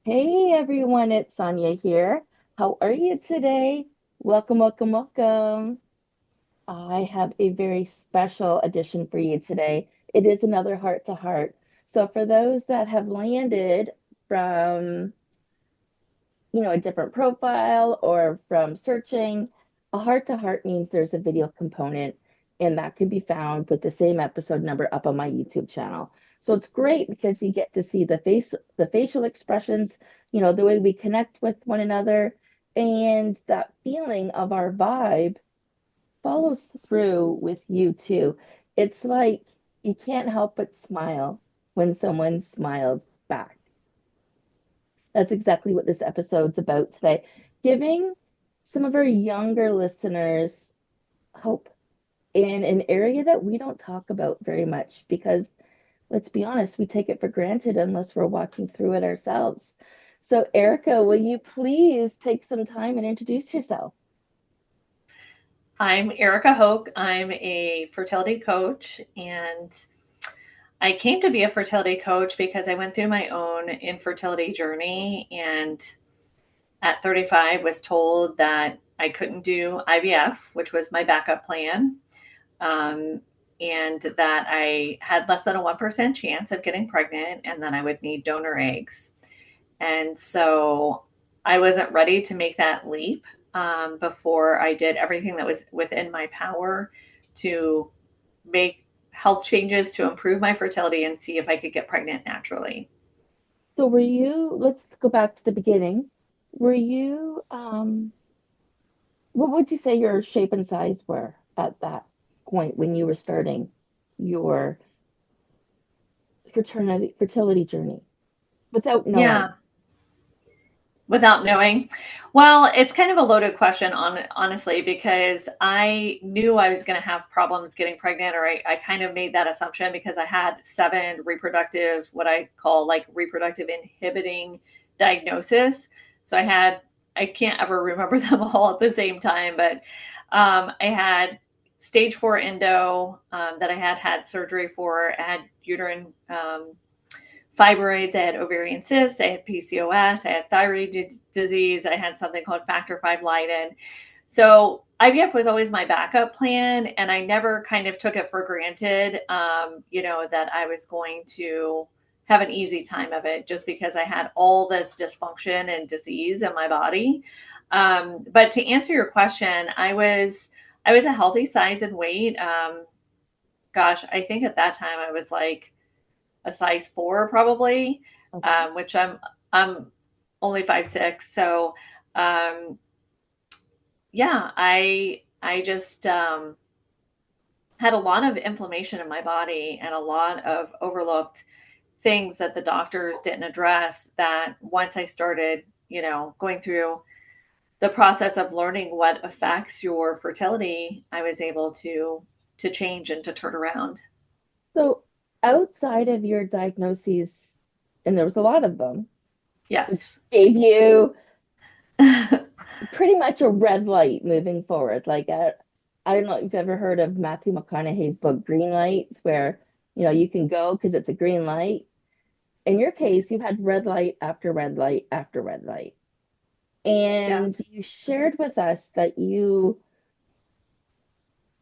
Hey everyone, it's Sonia here. How are you today? Welcome, welcome, welcome. I have a very special edition for you today. It is another heart to heart. So for those that have landed from, a different profile or from searching, a heart to heart means there's a video component and that can be found with the same episode number up on my YouTube channel. So it's great because you get to see the facial expressions, the way we connect with one another, and that feeling of our vibe follows through with you too. It's like you can't help but smile when someone smiles back. That's exactly what this episode's about today. Giving some of our younger listeners hope in an area that we don't talk about very much because, let's be honest, we take it for granted unless we're walking through it ourselves. So, Erica, will you please take some time and introduce yourself? I'm Erica Hoke. I'm a fertility coach, and I came to be a fertility coach because I went through my own infertility journey, and at 35 was told that I couldn't do IVF, which was my backup plan, um, and that I had less than a 1% chance of getting pregnant, and then I would need donor eggs. And so I wasn't ready to make that leap before I did everything that was within my power to make health changes to improve my fertility and see if I could get pregnant naturally. So, let's go back to the beginning. Were what would you say your shape and size were at that point when you were starting your fertility journey without knowing? Yeah, without knowing. Well, it's kind of a loaded question, honestly, because I knew I was going to have problems getting pregnant, or I kind of made that assumption because I had seven reproductive, what I call like reproductive inhibiting diagnosis. So I can't ever remember them all at the same time, but I had stage four endo that I had surgery for. I had uterine fibroids, I had ovarian cysts, I had PCOS, I had thyroid disease, I had something called factor V Leiden. So IVF was always my backup plan, and I never kind of took it for granted, that I was going to have an easy time of it just because I had all this dysfunction and disease in my body. But to answer your question, I was a healthy size and weight. Gosh, I think at that time I was like a size four probably, Okay. which I'm only 5'6". So um, yeah, I just had a lot of inflammation in my body and a lot of overlooked things that the doctors didn't address. That once I started, going through the process of learning what affects your fertility, I was able to change and to turn around. So, outside of your diagnoses, and there was a lot of them, which Yes. gave you pretty much a red light moving forward. I don't know if you've ever heard of Matthew McConaughey's book Green Lights, where you can go because it's a green light. In your case, you've had red light after red light after red light. Yeah. And you shared with us that you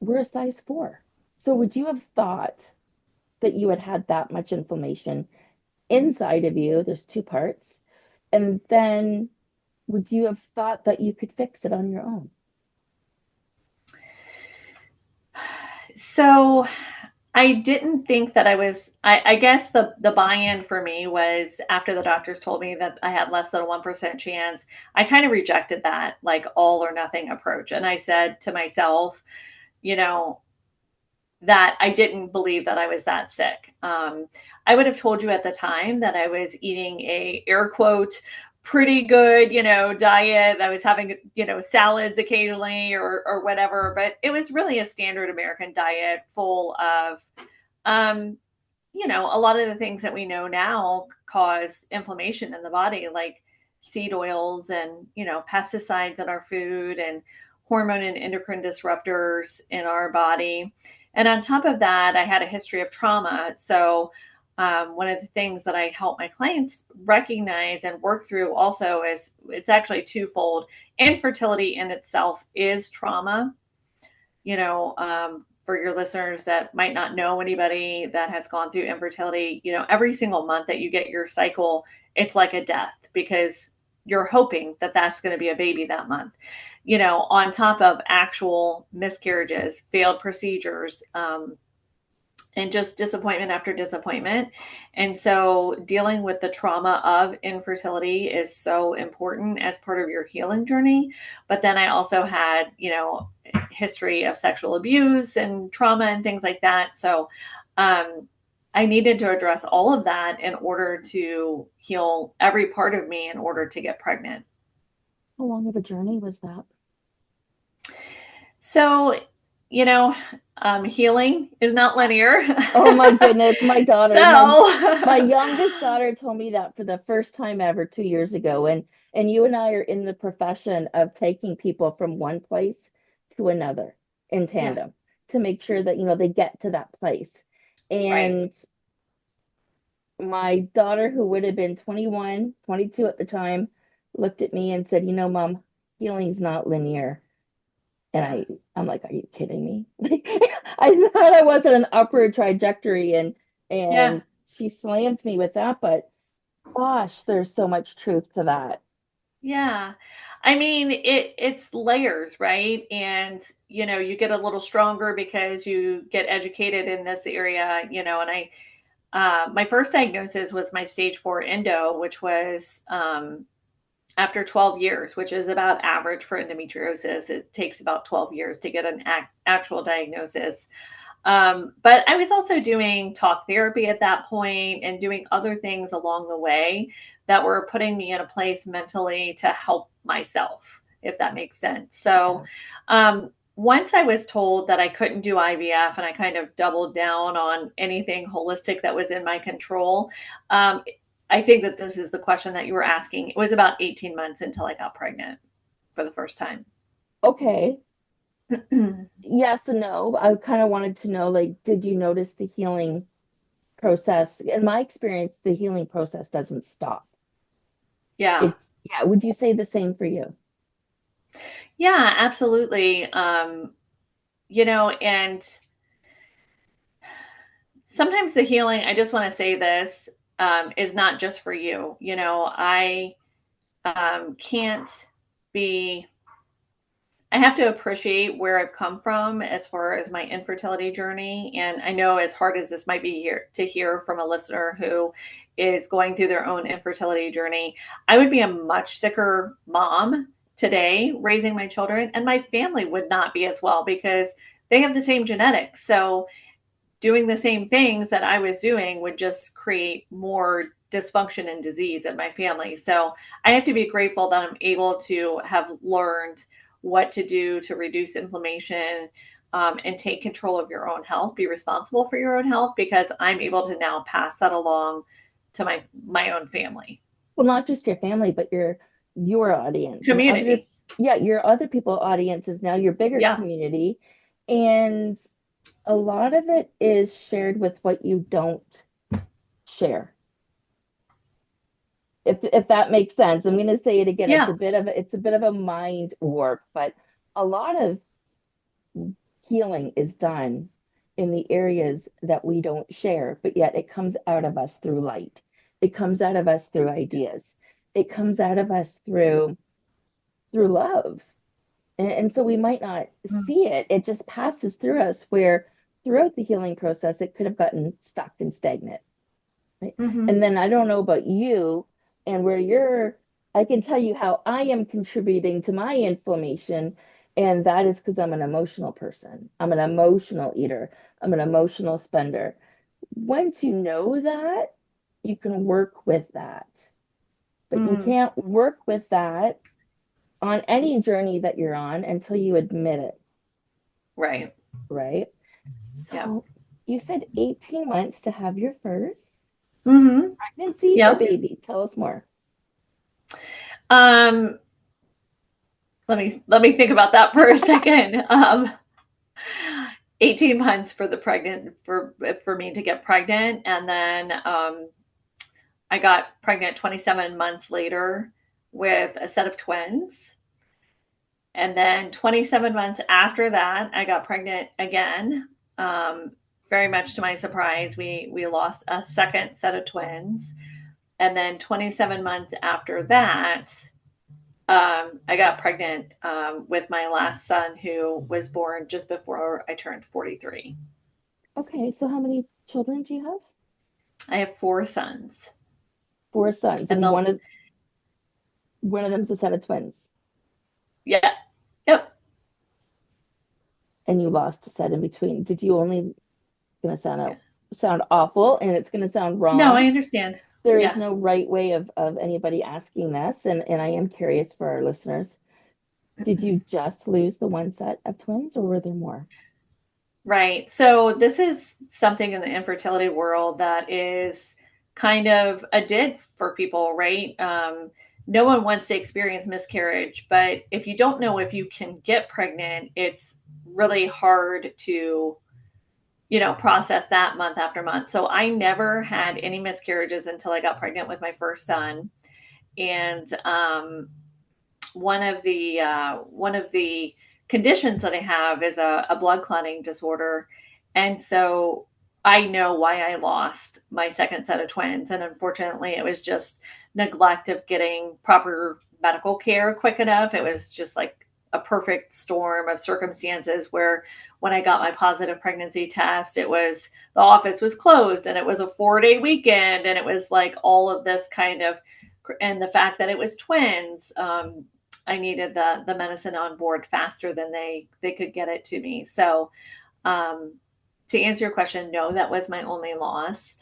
were a size four. So would you have thought that you had had that much inflammation inside of you? There's two parts. And then would you have thought that you could fix it on your own? So I didn't think that I guess the buy-in for me was after the doctors told me that I had less than a 1% chance. I kind of rejected that like all or nothing approach. And I said to myself, you know, that I didn't believe that I was that sick. I would have told you at the time that I was eating a air quote pretty good, diet. I was having, salads occasionally or whatever, but it was really a standard American diet full of, um, a lot of the things that we know now cause inflammation in the body, like seed oils and, pesticides in our food and hormone and endocrine disruptors in our body. And on top of that, I had a history of trauma. So one of the things that I help my clients recognize and work through also is it's actually twofold. Infertility in itself is trauma. For your listeners that might not know anybody that has gone through infertility, every single month that you get your cycle, it's like a death because you're hoping that that's going to be a baby that month, on top of actual miscarriages, failed procedures, and just disappointment after disappointment. And so dealing with the trauma of infertility is so important as part of your healing journey. But then I also had, history of sexual abuse and trauma and things like that. So I needed to address all of that in order to heal every part of me in order to get pregnant. How long of a journey was that? So, you know, healing is not linear. Oh my goodness, my daughter, my So, youngest daughter told me that for the first time ever 2 years ago. And you and I are in the profession of taking people from one place to another in yeah, tandem to make sure that, they get to that place. right. And my daughter, who would have been 21, 22 at the time, looked at me and said, Mom, healing's not linear. And Yeah, I'm like, are you kidding me? I thought I was on an upward trajectory, yeah, and she slammed me with that, but gosh, there's so much truth to that. yeah. I mean, it's layers, right? And you get a little stronger because you get educated in this area, and my first diagnosis was my stage 4 endo, which was after 12 years, which is about average for endometriosis. It takes about 12 years to get an actual diagnosis. But I was also doing talk therapy at that point and doing other things along the way that were putting me in a place mentally to help myself, if that makes sense. So, Yeah. once I was told that I couldn't do IVF and I kind of doubled down on anything holistic that was in my control, um, I think that this is the question that you were asking. It was about 18 months until I got pregnant for the first time. Okay. Yes and no. I kind of wanted to know, like, did you notice the healing process? In my experience, the healing process doesn't stop. Yeah. Yeah, would you say the same for you? Yeah, absolutely. And sometimes the healing, I just want to say this, is not just for you. I can't be, I have to appreciate where I've come from as far as my infertility journey. And I know, as hard as this might be here to hear from a listener who is going through their own infertility journey, I would be a much sicker mom today raising my children, and my family would not be as well because they have the same genetics. So doing the same things that I was doing would just create more dysfunction and disease in my family. So I have to be grateful that I'm able to have learned what to do to reduce inflammation, and take control of your own health, be responsible for your own health, because I'm able to now pass that along to my own family. Well, not just your family, but your audience and other, Community. yeah, your other people audience is now your bigger Yeah. community. And a lot of it is shared with what you don't share. If that makes sense. I'm going to say it again. Yeah. It's a bit of a mind warp, but a lot of healing is done in the areas that we don't share, but yet it comes out of us through light. It comes out of us through ideas. It comes out of us through love. And so we might not see it. It just passes through us where throughout the healing process it could have gotten stuck and stagnant. Right? Mm-hmm. And then I don't know about you and where you're, I can tell you how I am contributing to my inflammation. And that is because I'm an emotional person. I'm an emotional eater. I'm an emotional spender. Once you know that, you can work with that. But you Mm. can't work with that on any journey that you're on until you admit it, Right. right? Yeah. So you said 18 months to have your first Mm-hmm. pregnancy or Yep. baby. Tell us more. Um, let me think about that for a second. 18 months for the pregnant for me to get pregnant, and then I got pregnant 27 months later with a set of twins. And then 27 months after that, I got pregnant again. Um, very much to my surprise, we lost a second set of twins. And then 27 months after that, I got pregnant with my last son, who was born just before I turned 43. Okay, so how many children do you have? I have four sons, Four sons, and and the one of them's a set of twins, yeah, yep. and you lost a set in between. Did you only gonna Yeah. sound awful, and it's gonna sound No, I wrong. understand. There is Yeah. no right way of anybody asking this, and I am curious for our listeners. Did you just lose the one set of twins, or were there more? Right. So this is something in the infertility world that is kind of a dig for people, right? No one wants to experience miscarriage, but if you don't know if you can get pregnant, it's really hard to, process that month after month. So I never had any miscarriages until I got pregnant with my first son. And one of the conditions that I have is a blood clotting disorder, and so I know why I lost my second set of twins. And unfortunately, it was just neglect of getting proper medical care quick enough. It was just like a perfect storm of circumstances where when I got my positive pregnancy test, it was the office was closed and it was a 4-day weekend, and it was like all of this kind of, and the fact that it was twins, I needed the medicine on board faster than they could get it to me. So, um, to answer your question, no, that was my only loss.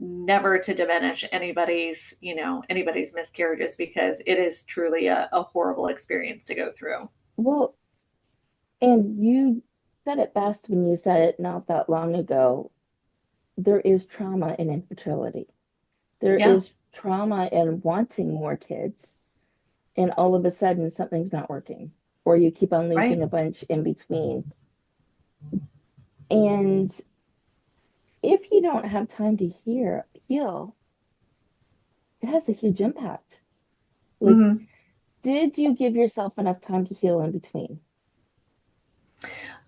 Never to diminish anybody's miscarriages, because it is truly a horrible experience to go through. Well, and you said it best when you said it not that long ago. There is trauma in infertility. There Yeah, is trauma in wanting more kids, and all of a sudden something's not working, or you keep on right. losing a bunch in between. And if you don't have time to heal, it has a huge impact. Like, Mm-hmm. did you give yourself enough time to heal in between?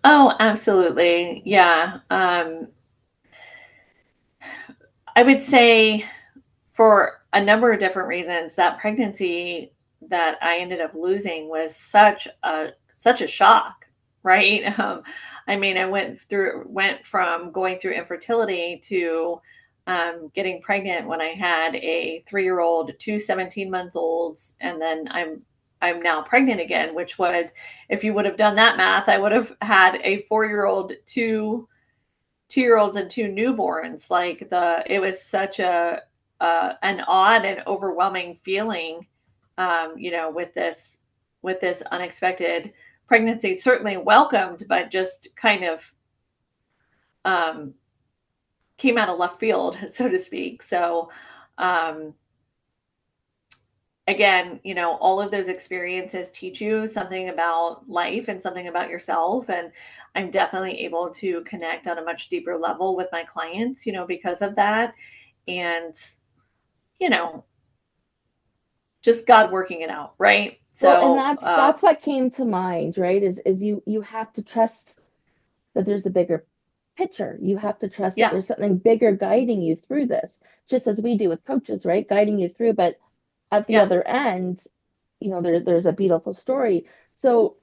Oh, absolutely. Yeah. I would say, for a number of different reasons, that pregnancy that I ended up losing was such a shock, right? I mean, I went from going through infertility to getting pregnant when I had a 3-year-old, two 17-month olds, and then I'm now pregnant again, which would, if you would have done that math, I would have had a 4-year-old, two-year-olds and two newborns. Like, it was such a an odd and overwhelming feeling, with this unexpected pregnancy. Certainly welcomed, but just kind of um, came out of left field, so to speak. So, um, again, all of those experiences teach you something about life and something about yourself. And I'm definitely able to connect on a much deeper level with my clients, because of that. And, you know, just God working it out, right? Well, and So, that's what came to mind, right? Is you have to trust that there's a bigger picture. You have to trust that yeah, there's something bigger guiding you through this, just as we do with coaches, right? Guiding you through, but at the yeah, other end, there's a beautiful story. So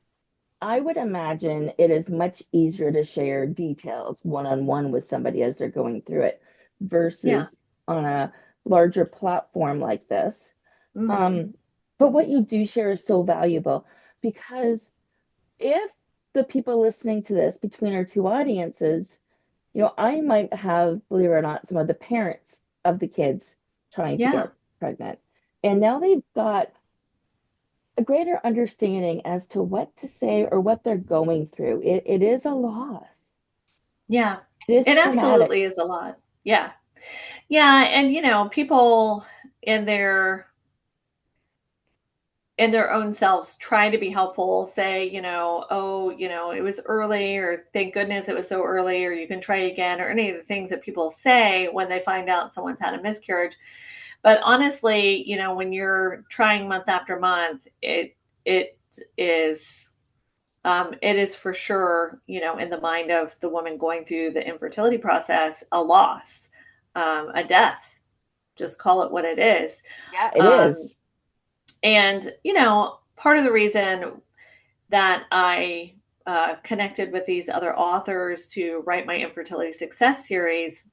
I would imagine it is much easier to share details one-on-one with somebody as they're going through it yeah. versus on a larger platform like this. Hmm. Um, but what you do share is so valuable because if the people listening to this between our two audiences, I might have, believe it or not, some of the parents of the kids trying to Yeah, get pregnant. And now they've got a greater understanding as to what to say or what they're going through. It is a loss. yeah. It is It traumatic. absolutely is a lot. Yeah. Yeah. And, people in their in their own selves try to be helpful, say, oh, it was early, or thank goodness it was so early, or you can try again, or any of the things that people say when they find out someone's had a miscarriage. But honestly, when you're trying month after month, it is it is for sure, in the mind of the woman going through the infertility process, a loss, a death. Just call it what it is. Yeah, it Um, is. and, part of the reason that I connected with these other authors to write my infertility success series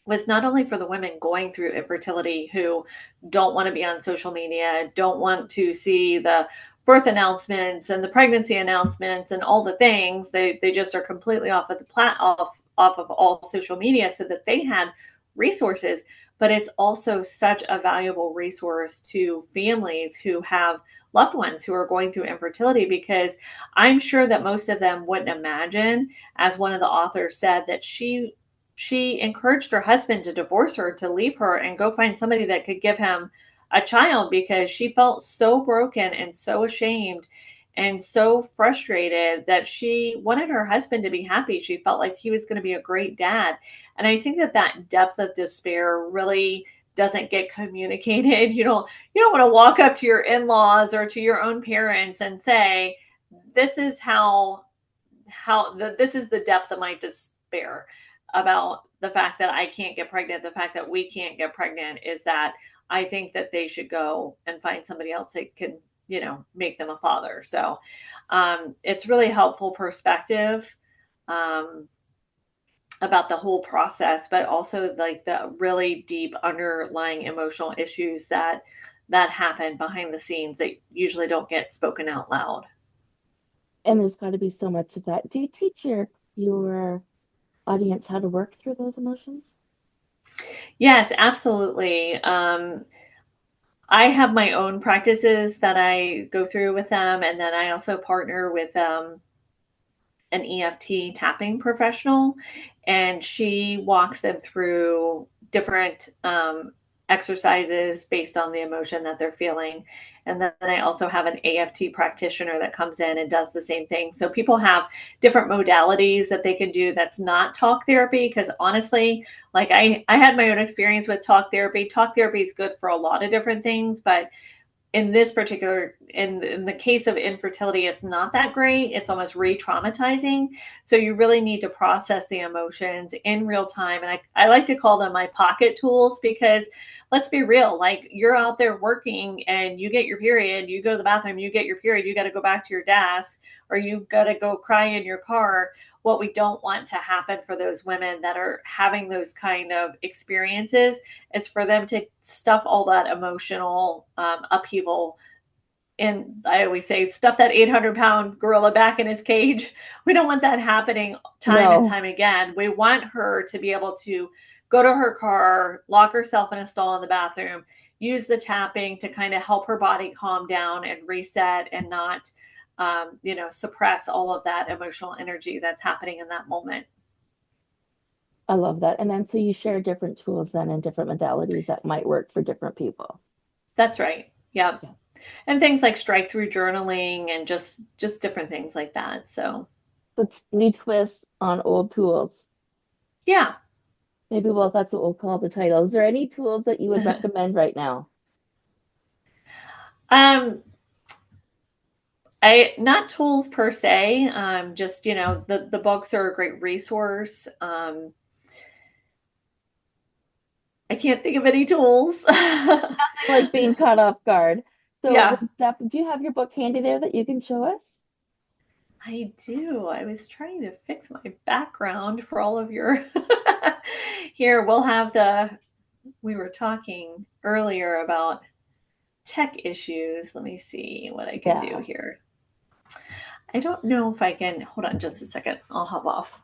was not only for the women going through infertility who don't want to be on social media, don't want to see the birth announcements and the pregnancy announcements and all the things. They just are completely off of the off of all social media, so that they had resources. But it's also such a valuable resource to families who have loved ones who are going through infertility, because I'm sure that most of them wouldn't imagine, as one of the authors said, that she encouraged her husband to divorce her, to leave her and go find somebody that could give him a child, because she felt so broken and so ashamed and so frustrated that she wanted her husband to be happy. She felt like he was going to be a great dad. And I think that that depth of despair really doesn't get communicated. You don't want to walk up to your in-laws or to your own parents and say, this is this is the depth of my despair about the fact that I can't get pregnant, the fact that we can't get pregnant, is that I think that they should go and find somebody else that can, make them a father. So it's really helpful perspective um, about the whole process, but also like the really deep underlying emotional issues that happen behind the scenes that usually don't get spoken out loud. And there's got to be so much of that. Do you teach your audience how to work through those emotions? Yes, absolutely. I have my own practices that I go through with them, and then I also partner with an EFT tapping professional, and she walks them through different exercises based on the emotion that they're feeling. And then I also have an AFT practitioner that comes in and does the same thing. So people have different modalities that they can do that's not talk therapy. Because honestly, like I had my own experience with talk therapy. Talk therapy is good for a lot of different things, but in this particular in the case of infertility, it's not that great. It's almost re-traumatizing. So you really need to process the emotions in real time. And I like to call them my pocket tools, because let's be real, like you're out there working and you get your period, you go to the bathroom, you get your period, you got to go back to your desk, or you got to go cry in your car. What we don't want to happen for those women that are having those kind of experiences is for them to stuff all that emotional upheaval. And I always say, stuff that 800-pound gorilla back in his cage. We don't want that happening time and No, time again. We want her to be able to go to her car, lock herself in a stall in the bathroom, use the tapping to kind of help her body calm down and reset, and not, suppress all of that emotional energy that's happening in that moment. I love that. And then so you share different tools then and different modalities that might work for different people. That's right. Yeah. Yeah. And things like strike through journaling and just different things like that. So Let's new twists on old tools. yeah. Maybe well, that's what we'll call the title. Is there any tools that you would recommend right now? um I not tools per se, just the books are a great resource. I can't think of any tools. Like being caught off guard. So Yeah, with that, do you have your book handy there that you can show us? I do. I was trying to fix my background for all of your here. We'll have we were talking earlier about tech issues. Let me see what I can do Yeah. here. I don't know if I can hold on just a second. I'll hop off.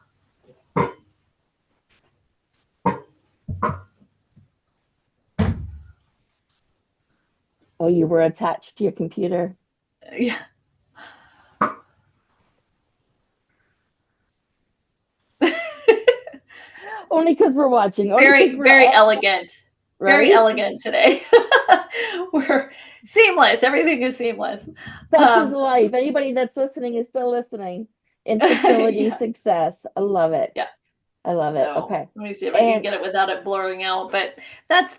Oh, you were attached to your computer. Yeah. Only because we're watching. Only because Very, we're very all elegant. very right? elegant today. We're seamless. Everything is seamless. Such is Um, life. Anybody that's listening is still listening. Infertility yeah, success. I love yeah. it. I love it. So Okay. let me see if I can And get it without it blurring out. But that's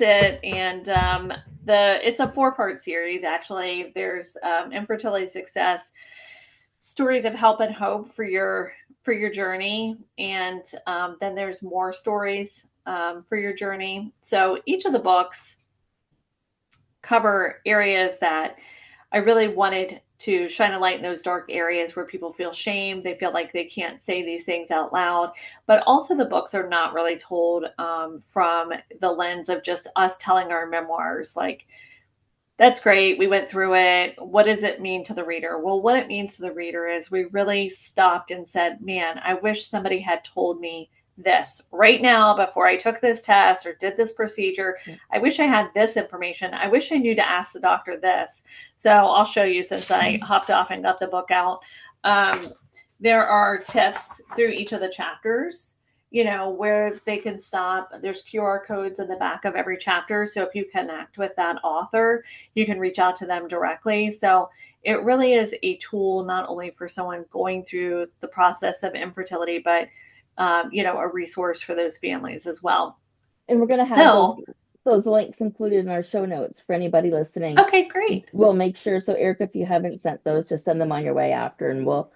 it. And the it's a four-part series actually. There's infertility success, stories of help and hope for your journey, and then there's more stories for your journey. So each of the books cover areas that I really wanted to shine a light in those dark areas where people feel shame. They feel like they can't say these things out loud. But also, the books are not really told from the lens of just us telling our memoirs. Like, that's great. We went through it. What does it mean to the reader? Well, what it means to the reader is we really stopped and said, man, I wish somebody had told me this right now before I took this test or did this procedure. I wish I had this information. I wish I knew to ask the doctor this. So I'll show you since I hopped off and got the book out. Um, there are tips through each of the chapters, you know, where they can stop. There's QR codes in the back of every chapter. So if you connect with that author, you can reach out to them directly. So it really is a tool not only for someone going through the process of infertility, but you know, a resource for those families as well. we're gonna have So, those links included in our show notes for anybody listening. okay, great. We'll make sure. So Erica, if you haven't sent those, just send them on your way after, and we'll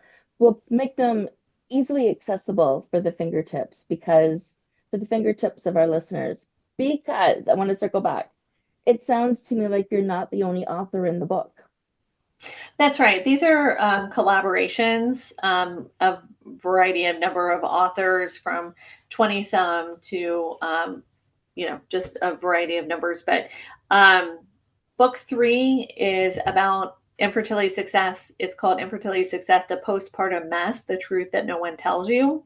make them easily accessible for the fingertips because for the fingertips of our listeners. Because I want to circle back. It sounds to me like you're not the only author in the book. That's right. These are collaborations of variety of number of authors from 20 some to, you know, just a variety of numbers. But um, book three is about infertility success. It's called Infertility Success to Postpartum Mess, the Truth That No One Tells You.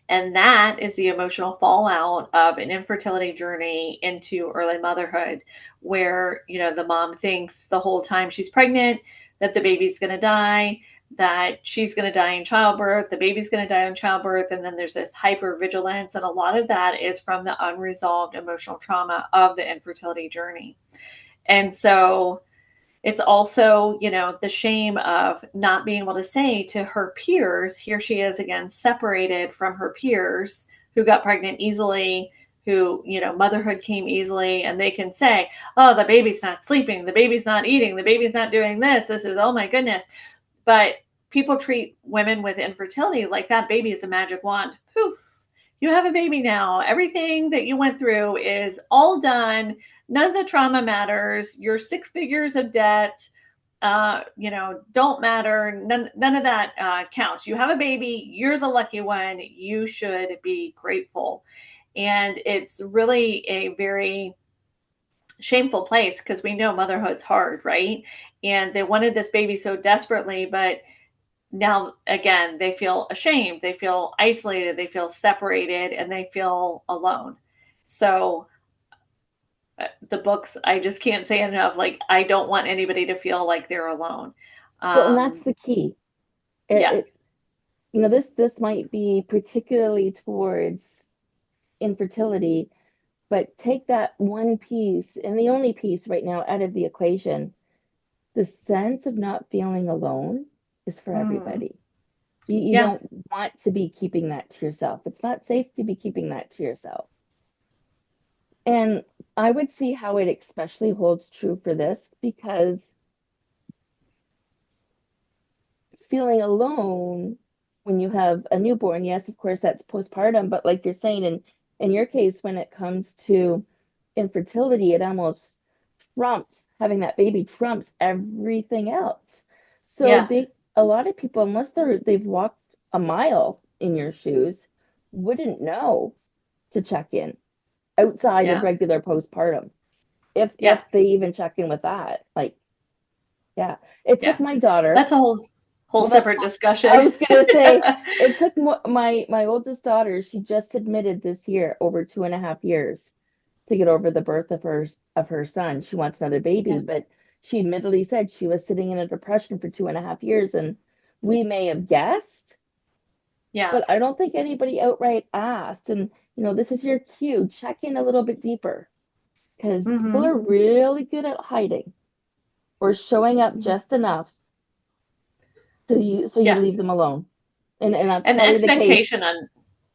And that is the emotional fallout of an infertility journey into early motherhood, where, you know, the mom thinks the whole time she's pregnant that the baby's going to die, that she's going to die in childbirth, the baby's going to die in childbirth. And then there's this hypervigilance. And a lot of that is from the unresolved emotional trauma of the infertility journey. And so it's also, you know, the shame of not being able to say to her peers, here she is again, separated from her peers who got pregnant easily, who, you know, motherhood came easily, and they can say, oh, the baby's not sleeping, the baby's not eating, the baby's not doing this. This is, oh my goodness. But people treat women with infertility like that baby is a magic wand. Poof. You have a baby now. Everything that you went through is all done. None of the trauma matters. Your 6 figures of debt, you know, don't matter. None of that counts. You have a baby. You're the lucky one. You should be grateful. And it's really a very shameful place because we know motherhood's hard, right? And they wanted this baby so desperately, but now again they feel ashamed, they feel isolated, they feel separated, and they feel alone. So the books, I just can't say enough, like I don't want anybody to feel like they're alone. Well, and that's um the key. yeah, It you know, this might be particularly towards infertility, but take that one piece and the only piece right now out of the equation. The sense of not feeling alone is for mm, everybody. You yeah, don't want to be keeping that to yourself. It's not safe to be keeping that to yourself. And I would see how it especially holds true for this because feeling alone when you have a newborn, yes, of course, that's postpartum, but like you're saying, in your case, when it comes to infertility, it almost trumps having that baby trumps everything else. So yeah, they a lot of people, unless they've walked a mile in your shoes, wouldn't know to check in outside of yeah, regular postpartum. If yeah, they even check in with that. Like, yeah. It yeah. took my daughter. That's a whole Well, that's separate I discussion. was gonna say it took my oldest daughter. She just admitted this year over 2.5 years to get over the birth of her son. She wants another baby, Yeah, but she admittedly said she was sitting in a depression for 2.5 years, and we may have guessed, yeah, but I don't think anybody outright asked. And this is your cue. Check in a little bit deeper because people Mm-hmm. are really good at hiding or showing up just enough so you Yeah. leave them alone. And that's And the probably the case. expectation on,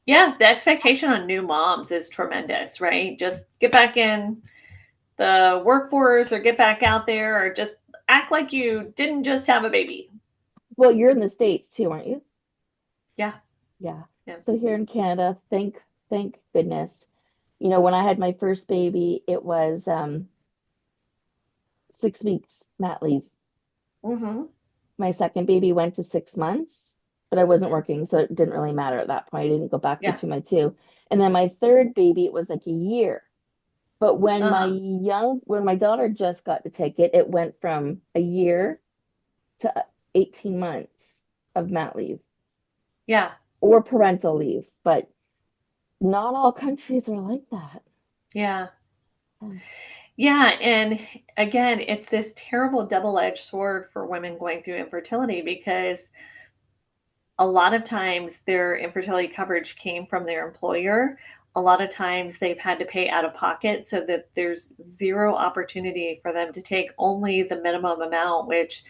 yeah, the expectation on new moms is tremendous, right? Just get back in the workforce or get back out there or just act like you didn't just have a baby. Well, you're in the States too, aren't you? Yeah. Yeah. Yeah. So here in Canada, thank goodness. When I had my first baby, it was 6 weeks mat leave. Mm-hmm. My second baby went to 6 months, but I wasn't working, so it didn't really matter at that point. I didn't go back Yeah. between my two. And then my third baby, it was like a year. But Uh-huh. when my daughter just got to take it, it went from a year to 18 months of mat leave Yeah. or parental leave. But not all countries are like that. Yeah. Yeah. Yeah. And again, it's this terrible double edged sword for women going through infertility because a lot of times their infertility coverage came from their employer. A lot of times they've had to pay out of pocket so that there's zero opportunity for them to take only the minimum amount, which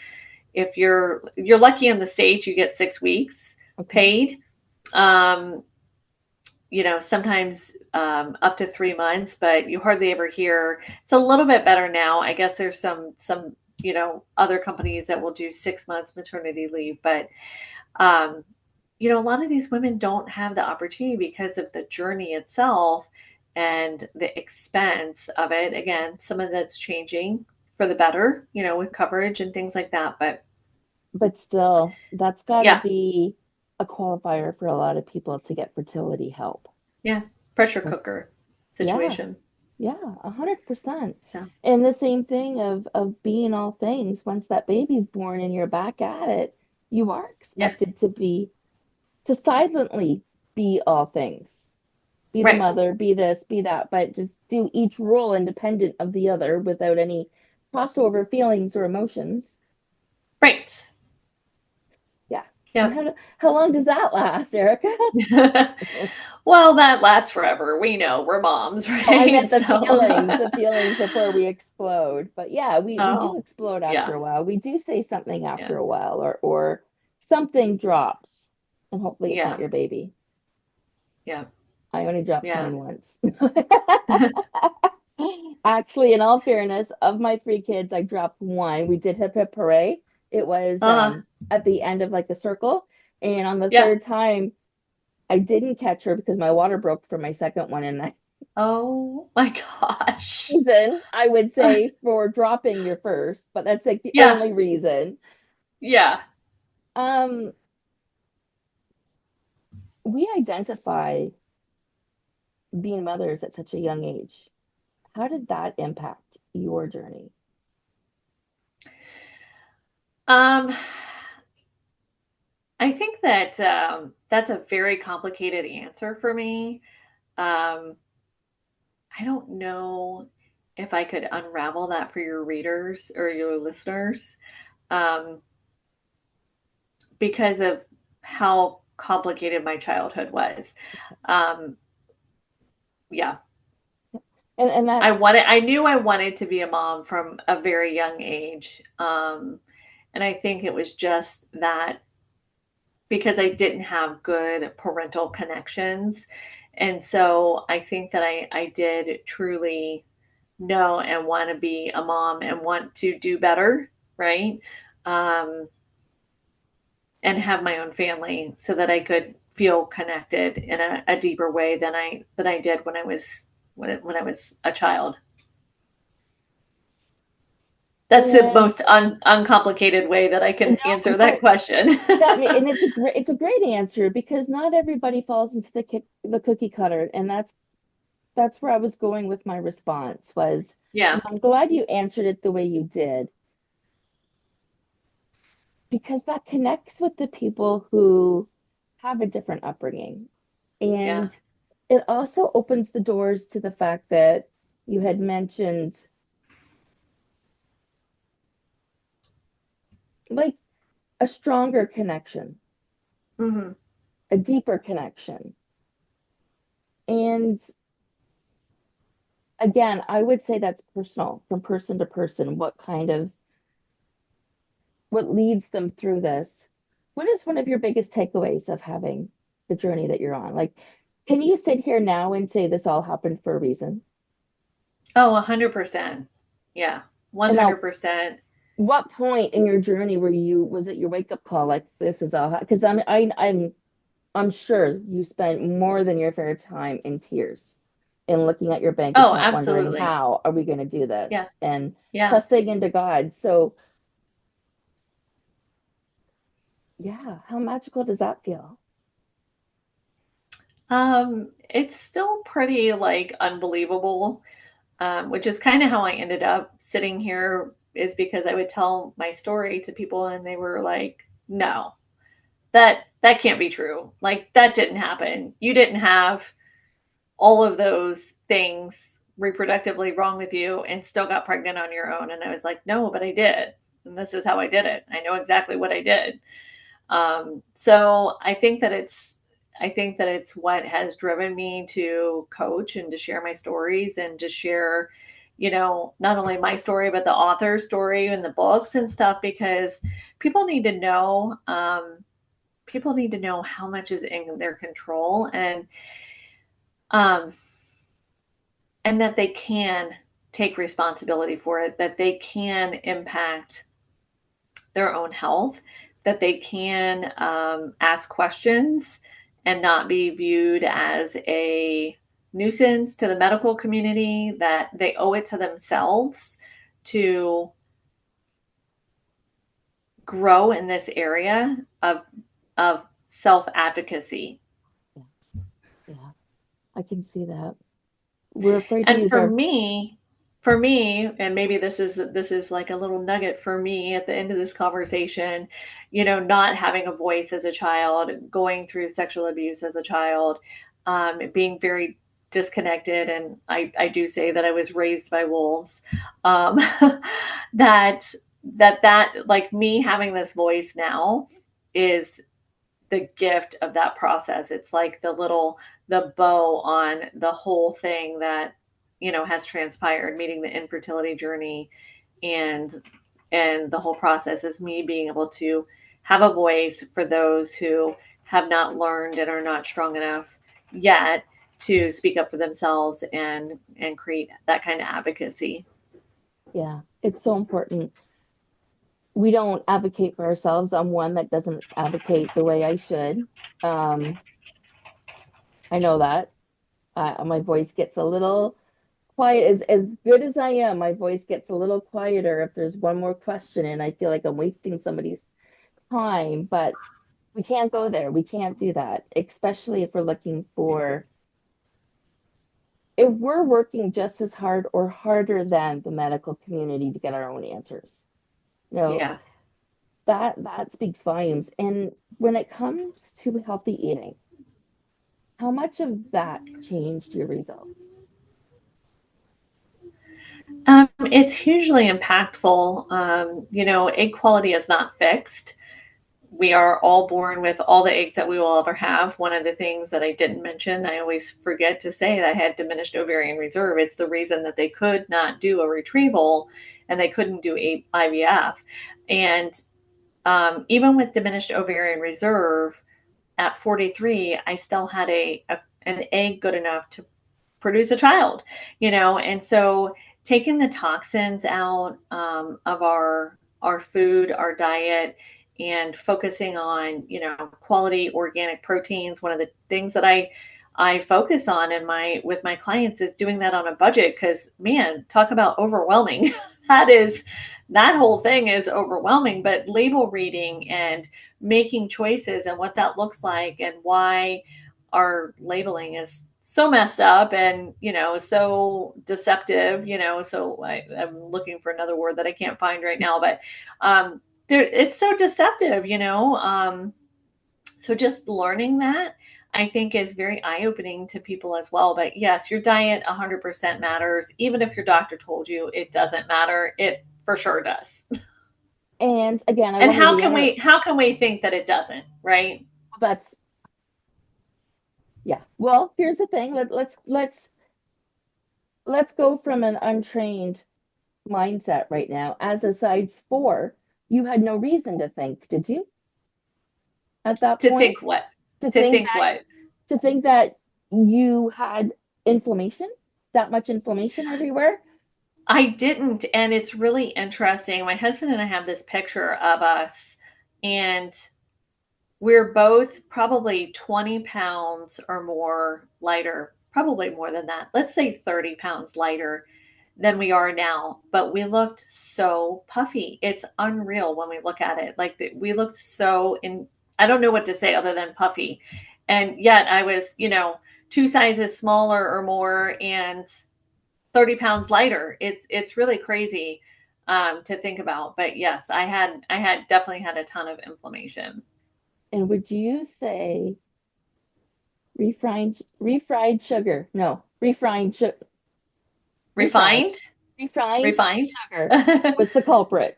if you're lucky in the States, you get 6 weeks Okay. paid. Sometimes up to 3 months, but you hardly ever hear. It's a little bit better now. I guess there's some other companies that will do 6 months maternity leave, but um, a lot of these women don't have the opportunity because of the journey itself and the expense of it. Again, some of that's changing for the better, with coverage and things like that. But But still, that's got to yeah, be a qualifier for a lot of people to get fertility help. yeah, pressure Like, cooker yeah, situation. yeah, 100%. So, And the same thing of being all things. Once that baby's born and you're back at it, you are yeah, expected to silently be all things. Be the right, mother, be this, be that, but just do each role independent of the other without any crossover feelings or emotions. right. Yeah. And Yep. how long does that last, Erica? Well, that lasts forever. We know we're moms, Oh, I right? meant So, the feelings before we explode. But yeah, we do oh, explode after yeah, a while. We do say something yeah, after a while, or something drops, and hopefully it's not yeah, your baby. yeah, I only dropped yeah. mine once. Actually, in all fairness, of my three kids, I dropped one. We did hip hip hooray. It was Uh, at the end of like a circle, and on the yeah. third time, I didn't catch her because my water broke for my second one, and Oh my gosh. reason I would say for dropping your first, but that's like the Yeah, only reason. yeah. Um, we identify being mothers at such a young age. How did that impact your journey? Um, I think that that's a very complicated answer for me. Um, I don't know if I could unravel that for your readers or your listeners, um, because of how complicated my childhood was. Um, yeah, And that's I knew I wanted to be a mom from a very young age. And I think it was just that because I didn't have good parental connections. And so I think that I did truly know and want to be a mom and want to do better, right? Um, and have my own family so that I could feel connected in a deeper way than I did when I was a child. That's the and most uncomplicated way that I can no, answer that no, question. that and it's a great answer because not everybody falls into the cookie cutter, and that's where I was going with my response was, Yeah, I'm glad you answered it the way you did because that connects with the people who have a different upbringing. yeah, And it also opens the doors to the fact that you had mentioned like a stronger connection, hmm a deeper connection. And again, I would say that's personal from person to person, what leads them through this. What is one of your biggest takeaways of having the journey that you're on? Like, can you sit here now and say this all happened for a reason? Oh, 100%. Yeah, And now, 100%. what point in your journey was it your wake up call? Like, this is all, because I'm sure you spent more than your fair time in tears and looking at your bank Oh, account, wondering, absolutely. how are we going to do this? Yeah, And yeah. trusting into God. So, yeah, how magical does that feel? It's still pretty like unbelievable, which is kind of how I ended up sitting here, is because I would tell my story to people and they were like, no, that can't be true. Like that didn't happen. You didn't have all of those things reproductively wrong with you and still got pregnant on your own. And I was like, no, but I did. And this is how I did it. I know exactly what I did. So I think that it's what has driven me to coach and to share my stories and to share, not only my story, but the author's story and the books and stuff, because people need to know, people need to know how much is in their control, um, and that they can take responsibility for it, that they can impact their own health, that they can ask questions and not be viewed as a nuisance to the medical community, that they owe it to themselves to grow in this area of self advocacy. Yeah, yeah, I can see that. We're afraid to And use our, for me, and maybe this is like a little nugget for me at the end of this conversation, not having a voice as a child, going through sexual abuse as a child, being very disconnected, and I do say that I was raised by wolves. Um, that that like me having this voice now is the gift of that process. It's like the bow on the whole thing that has transpired, meeting the infertility journey, and the whole process is me being able to have a voice for those who have not learned and are not strong enough yet to speak up for themselves and create that kind of advocacy. yeah, it's so important. We don't advocate for ourselves. I'm one that doesn't advocate the way I should. Um, I know that. My voice gets a little quiet. As good as I am, my voice gets a little quieter if there's one more question and I feel like I'm wasting somebody's time. But we can't go there. We can't do that, especially if we're working just as hard or harder than the medical community to get our own answers. You know, Yeah. that speaks volumes. And when it comes to healthy eating, how much of that changed your results? It's hugely impactful. Egg quality is not fixed. We are all born with all the eggs that we will ever have. One of the things that I didn't mention, I always forget to say, that I had diminished ovarian reserve. It's the reason that they could not do a retrieval and they couldn't do IVF. And even with diminished ovarian reserve at 43, I still had an egg good enough to produce a child, and so taking the toxins out of our food, our diet, and focusing on quality organic proteins. One of the things that I focus on in my with my clients is doing that on a budget, because man, talk about overwhelming. That whole thing is overwhelming. But label reading and making choices and what that looks like and why our labeling is so messed up and so deceptive, so I'm looking for another word that I can't find right now, but it's so deceptive, so just learning that, I think, is very eye-opening to people as well. But yes, your diet 100% matters. Even if your doctor told you it doesn't matter, it for sure does. And again, I And want to reiterate how can we think that it doesn't, right? that's Yeah. Well, here's the thing. Let's go from an untrained mindset right now. As a size 4, you had no reason to think, did you, at that To point? think what? To To think think that what? to think that you had inflammation, that much inflammation everywhere? I didn't, and it's really interesting. My husband and I have this picture of us, and we're both probably 20 pounds or more lighter, probably more than that. Let's say 30 pounds lighter than we are now, but we looked so puffy. It's unreal when we look at it. Like we looked so in, I don't know what to say other than puffy. And yet I was, 2 sizes smaller or more and 30 pounds lighter. It's really crazy to think about. But yes, I had definitely had a ton of inflammation. And would you say refried sugar? No, refried Refined? refined Refined? sugar was the culprit.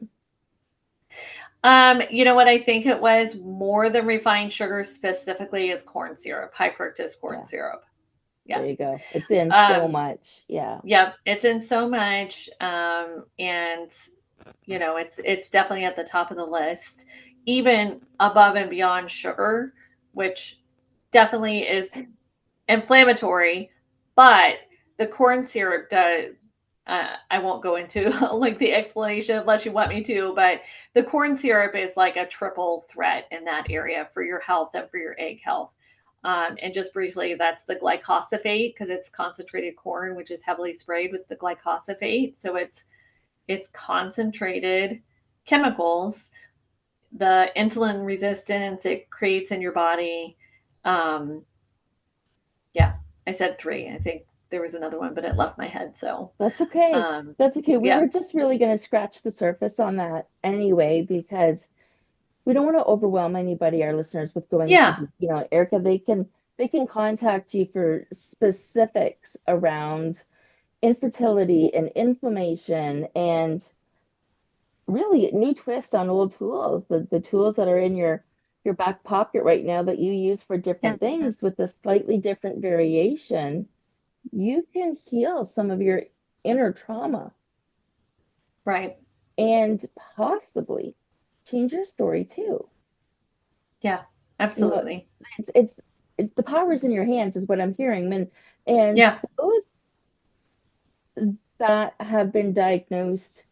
You know what I think it was more than refined sugar specifically is corn syrup, high fructose corn Yeah, syrup. there Yeah. you go. It's in so Um, much. Yeah. yeah, it's in so much. And it's definitely at the top of the list, even above and beyond sugar, which definitely is inflammatory, but the corn syrup does. I won't go into like the explanation unless you want me to, but the corn syrup is like a triple threat in that area for your health and for your egg health. And just briefly, that's the glyphosate because it's concentrated corn, which is heavily sprayed with the glyphosate. So it's concentrated chemicals, the insulin resistance it creates in your body. Um, yeah, I said three. I think there was another one, but it left my head. So, That's okay. um, That's okay. We yeah, were just really going to scratch the surface on that anyway, because we don't want to overwhelm anybody, our listeners, with going too yeah, deep. Erica, they can contact you for specifics around infertility and inflammation and really new twist on old tools, the tools that are in your back pocket right now that you use for yeah, different things with a slightly different variation. You can heal some of your inner trauma right, and possibly change your story too. yeah, You know, absolutely, it's the power's in your hands is what I'm hearing. And yeah, those that have been diagnosed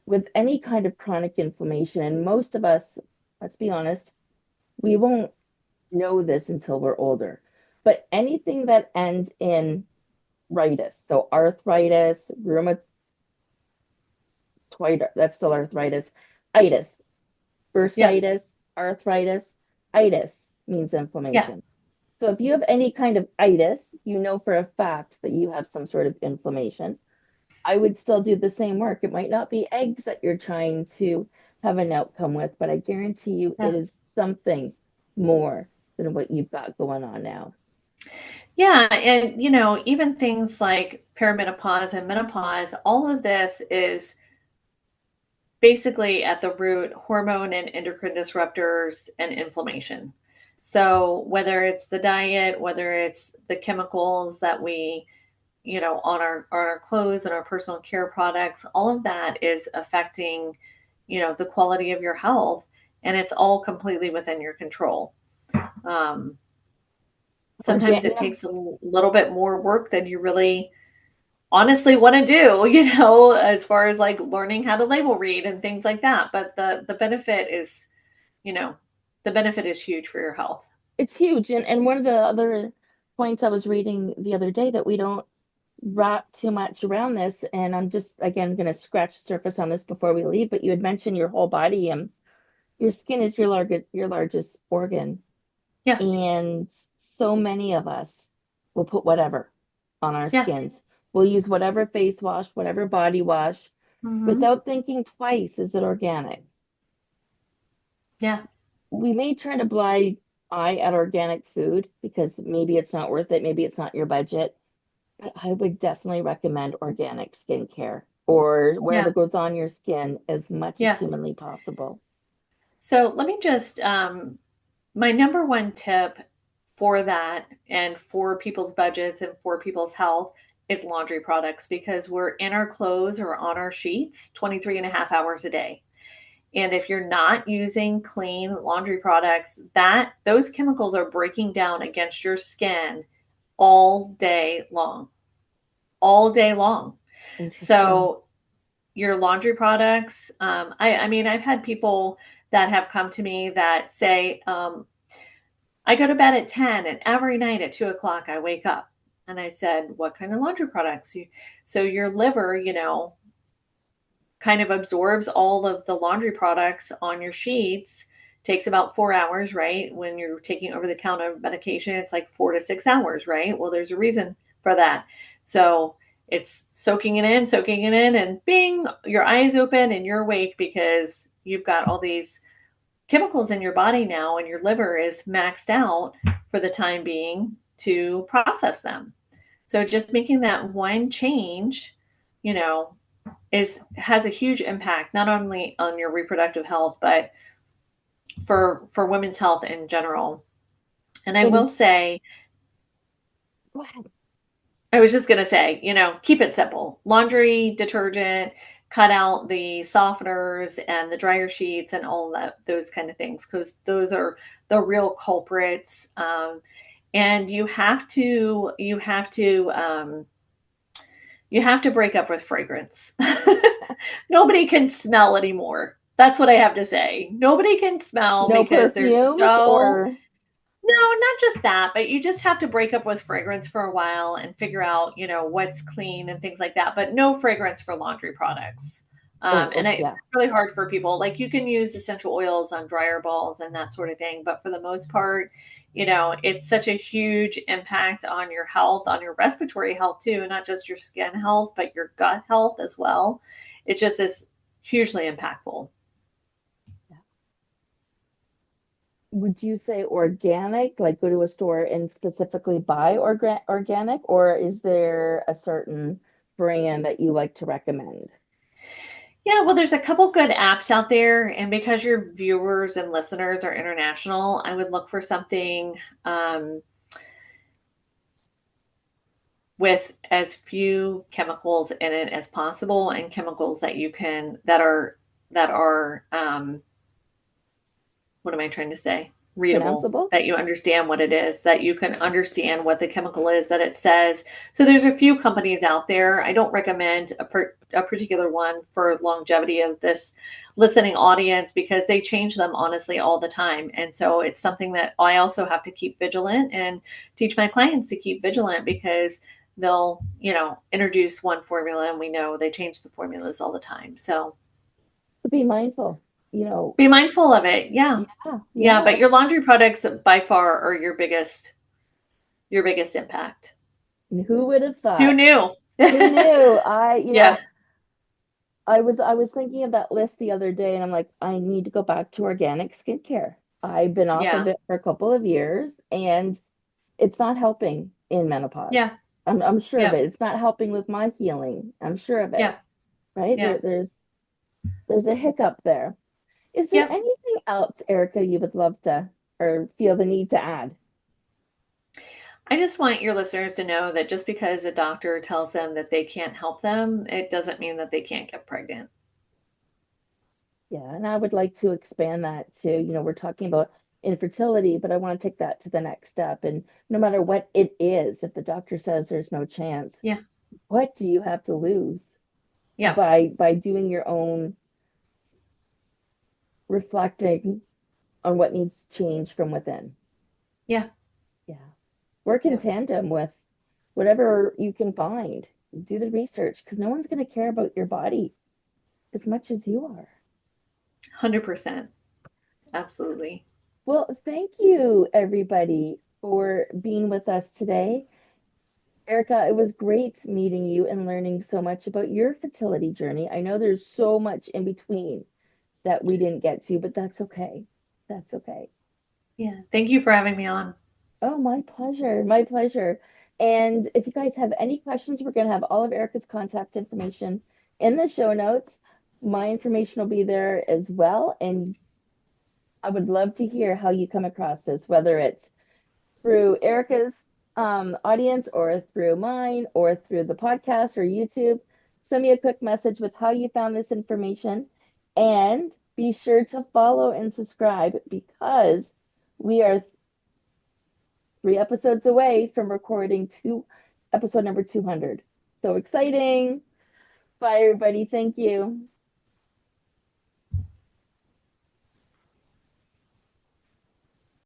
with any kind of chronic inflammation, and most of us, let's be honest, we won't know this until we're older. But anything that ends in ritis, so arthritis, rheumatoid, that's still arthritis, itis, yeah, bursitis, arthritis, itis means yeah, inflammation. So if you have any kind of itis, you know for a fact that you have some sort of inflammation. I would still do the same work. It might not be eggs that you're trying to have an outcome with, but I guarantee you yeah, it is something more than what you've got going on now. yeah. And even things like perimenopause and menopause, all of this is basically at the root hormone and endocrine disruptors and inflammation. So whether it's the diet, whether it's the chemicals that we on our clothes and our personal care products, all of that is affecting the quality of your health, and it's all completely within your control. um, Sometimes it Organic, takes a little bit more work than you really honestly want to do, as far as like learning how to label read and things like that, but the benefit is you know the benefit is huge for your health. it's huge. And one of the other points I was reading the other day that we don't wrap too much around this, and I'm just again going to scratch the surface on this before we leave, but you had mentioned your whole body and your skin is your largest organ. Yeah, And so many of us will put whatever on our yeah, skins. We'll use whatever face wash, whatever body wash, hmm, without thinking twice, is it organic? yeah, We may turn a blind eye at organic food because maybe it's not worth it, maybe it's not your budget, but I would definitely recommend organic skincare or yeah, whatever goes on your skin as much as yeah. humanly possible. So let me just my number one tip for that and for people's budgets and for people's health is laundry products because we're in our clothes or on our sheets 23 and a half hours a day. And if you're not using clean laundry products, that those chemicals are breaking down against your skin all day long. All day long. Interesting. So your laundry products, I mean, I've had people that have come to me that say, I go to bed at 10 and every night at 2 o'clock I wake up. And I said, what kind of laundry products? So your liver, kind of absorbs all of the laundry products on your sheets. Takes about 4 hours, right? When you're taking over the counter medication, it's like 4 to 6 hours, right? Well, there's a reason for that. So it's soaking it in, and bing, your eyes open and you're awake because you've got all these chemicals in your body now, and your liver is maxed out for the time being to process them. So just making that one change, you know, has a huge impact not only on your reproductive health but for women's health in general. And I will And say, go ahead. I was just going to say, keep it simple. Laundry detergent, cut out the softeners and the dryer sheets and all that, those kind of things, because those are the real culprits. And you have to break up with fragrance. Nobody can smell anymore. That's what I have to say. Nobody can smell No because there's perfumes so or no, not just that, but you just have to break up with fragrance for a while and figure out, what's clean and things like that. But no fragrance for laundry products. And it's yeah. really hard for people. Like you can use essential oils on dryer balls and that sort of thing, but for the most part, it's such a huge impact on your health, on your respiratory health too, not just your skin health, but your gut health as well. It just is hugely impactful. Would you say organic, like go to a store and specifically buy organic, or is there a certain brand that you like to recommend? Yeah, well, there's a couple good apps out there, and because your viewers and listeners are international, I would look for something with as few chemicals in it as possible, and chemicals that you can that are what am I trying to say? Readable, Pronounceable? that you understand what it is, that you can understand what the chemical is that it says. So there's a few companies out there. I don't recommend a particular one for longevity of this listening audience because they change them honestly all the time. And so it's something that I also have to keep vigilant and teach my clients to keep vigilant because they'll, introduce one formula and we know they change the formulas all the time. So Be mindful, you know. be mindful of it. Yeah. Yeah, Yeah, yeah. but your laundry products by far are your biggest impact. And who would have Who thought? knew? Who knew? Yeah. I was thinking of that list the other day and I'm like, I need to go back to organic skincare. I've been off of Yeah. it for a couple of years and it's not helping in menopause. Yeah. I'm sure of Yeah. it. It's not helping with my healing. I'm sure of it. Yeah. Right? Yeah. There's a hiccup there. Is there Yeah. anything else, Erica, you would love to or feel the need to add? I just want your listeners to know that just because a doctor tells them that they can't help them, it doesn't mean that they can't get pregnant. Yeah, and I would like to expand that to, we're talking about infertility, but I want to take that to the next step. And no matter what it is, if the doctor says there's no chance, Yeah. what do you have to lose Yeah. by doing your own reflecting on what needs change from within? Yeah. Yeah. Work in Yeah. tandem with whatever you can find. Do the research because no one's going to care about your body as much as you are. 100%. Absolutely. Well, thank you, everybody, for being with us today. Erica, it was great meeting you and learning so much about your fertility journey. I know there's so much in between that we didn't get to, but that's okay. That's okay. Yeah. Thank you for having me on. Oh, my pleasure. My pleasure. And if you guys have any questions, we're going to have all of Erica's contact information in the show notes. My information will be there as well. And I would love to hear how you come across this, whether it's through Erica's audience or through mine or through the podcast or YouTube, send me a quick message with how you found this information. And be sure to follow and subscribe because we are 3 episodes away from recording episode number 200. So exciting. Bye, everybody. Thank you.